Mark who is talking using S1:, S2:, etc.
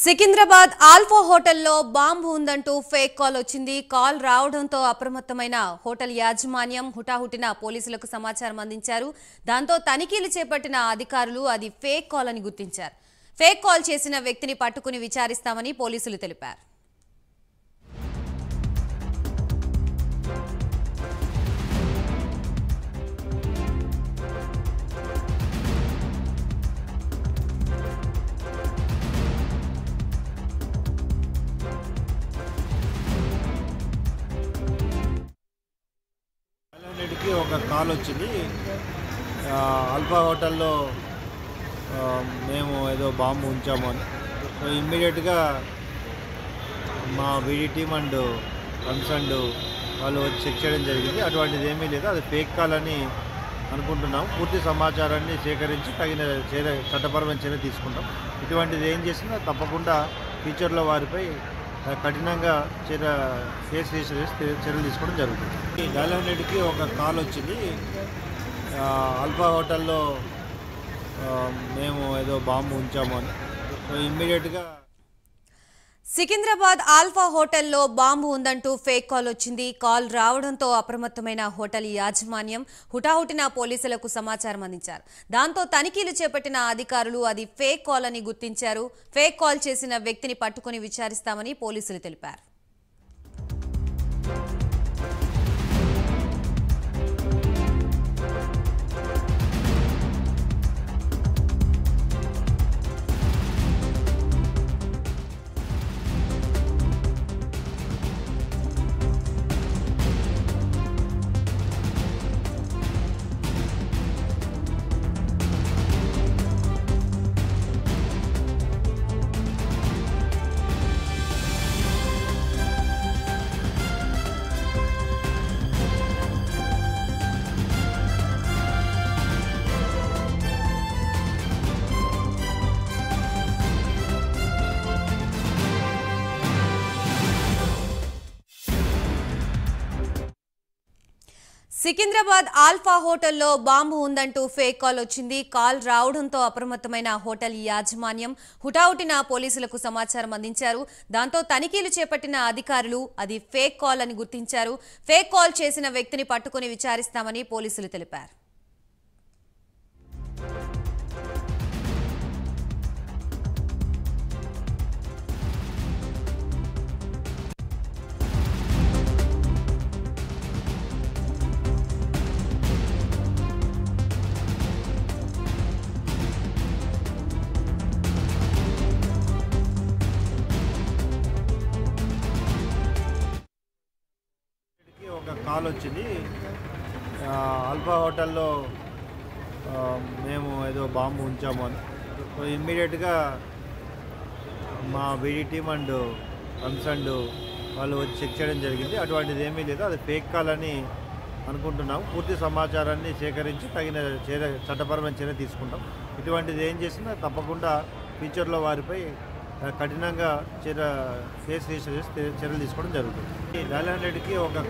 S1: Secunderabad alpha హోటల్లో bomb ఉందంటూ fake call వచ్చింది. కాల్ రావడంతో అప్రమత్తమైన హోటల్ యాజమాన్యం హుటాహుటిన పోలీసులకు సమాచారం అందించారు. దాంతో తనిఖీలు చేపట్టిన అధికారులు అది ఫేక్ కాల్ అని గుర్తించారు. ఫేక్ కాల్ చేసిన వ్యక్తిని పట్టుకుని విచారిస్తామని పోలీసులు తెలిపారు.
S2: ఒక కాల్ వచ్చింది. ఆల్ఫా హోటల్లో మేము ఏదో బాంబు ఉంచాము అని. సో ఇమ్మీడియట్గా మా వీడి టీమ్ అండ్ కన్సర్న్డ్ వాళ్ళు వచ్చి చెక్ చేయడం జరిగింది. అటువంటిది ఏమీ లేదు, అది ఫేక్ కాల్ అని అనుకుంటున్నాం. పూర్తి సమాచారాన్ని సేకరించి తగిన చట్టపరమైన చర్య తీసుకుంటాం. ఇటువంటిది ఏం చేసినా తప్పకుండా ఫ్యూచర్లో వారిపై కఠినంగా కేసు రిజిస్టర్ చేసి చర్యలు తీసుకోవడం జరుగుతుంది. డైలాగ్ రెడ్డికి ఒక కాల్ వచ్చింది. ఆల్ఫా హోటల్లో మేము ఏదో బాంబు ఉంచాము అని. సో ఇమ్మీడియట్గా
S1: సికింద్రాబాద్ ఆల్ఫా హోటల్లో బాంబు ఉందంటూ ఫేక్ కాల్ వచ్చింది. కాల్ రావడంతో అప్రమత్తమైన హోటల్ యాజమాన్యం హుటాహుటిన పోలీసులకు సమాచారం అందించారు. దాంతో తనిఖీలు చేపట్టిన అధికారులు అది ఫేక్ కాల్ అని గుర్తించారు. ఫేక్ కాల్ చేసిన వ్యక్తిని పట్టుకుని విచారిస్తామని పోలీసులు తెలిపారు. సికింద్రాబాద్ ఆల్ఫా హోటల్లో బాంబు ఉందంటూ ఫేక్ కాల్ వచ్చింది. కాల్ రావడంతో అప్రమత్తమైన హోటల్ యాజమాన్యం హుటాహుటిన పోలీసులకు సమాచారం అందించారు. దాంతో తనిఖీలు చేపట్టిన అధికారులు అది ఫేక్ కాల్ అని గుర్తించారు. ఫేక్ కాల్ చేసిన వ్యక్తిని పట్టుకుని విచారిస్తామని పోలీసులు తెలిపారు.
S2: ఒక కాల్ వచ్చింది. ఆల్ఫా హోటల్లో మేము ఏదో బాంబు ఉంచాము అని. సో ఇమ్మీడియట్గా మా వీడి టీమ్ అండ్ కన్సర్న్డ్ వాళ్ళు వచ్చి చెక్ చేయడం జరిగింది. అటువంటిది ఏమీ లేదు, అది ఫేక్ కాల్ అని అనుకుంటున్నాం. పూర్తి సమాచారాన్ని సేకరించి తగిన చట్టపరమైన చర్య తీసుకుంటాం. ఇటువంటిది ఏం చేసినా తప్పకుండా ఫ్యూచర్లో వారిపై కఠినంగా కేసు రిజిస్టర్ చేసి చర్యలు తీసుకోవడం జరుగుతుంది. డైలాగ్ రెడ్డికి ఒక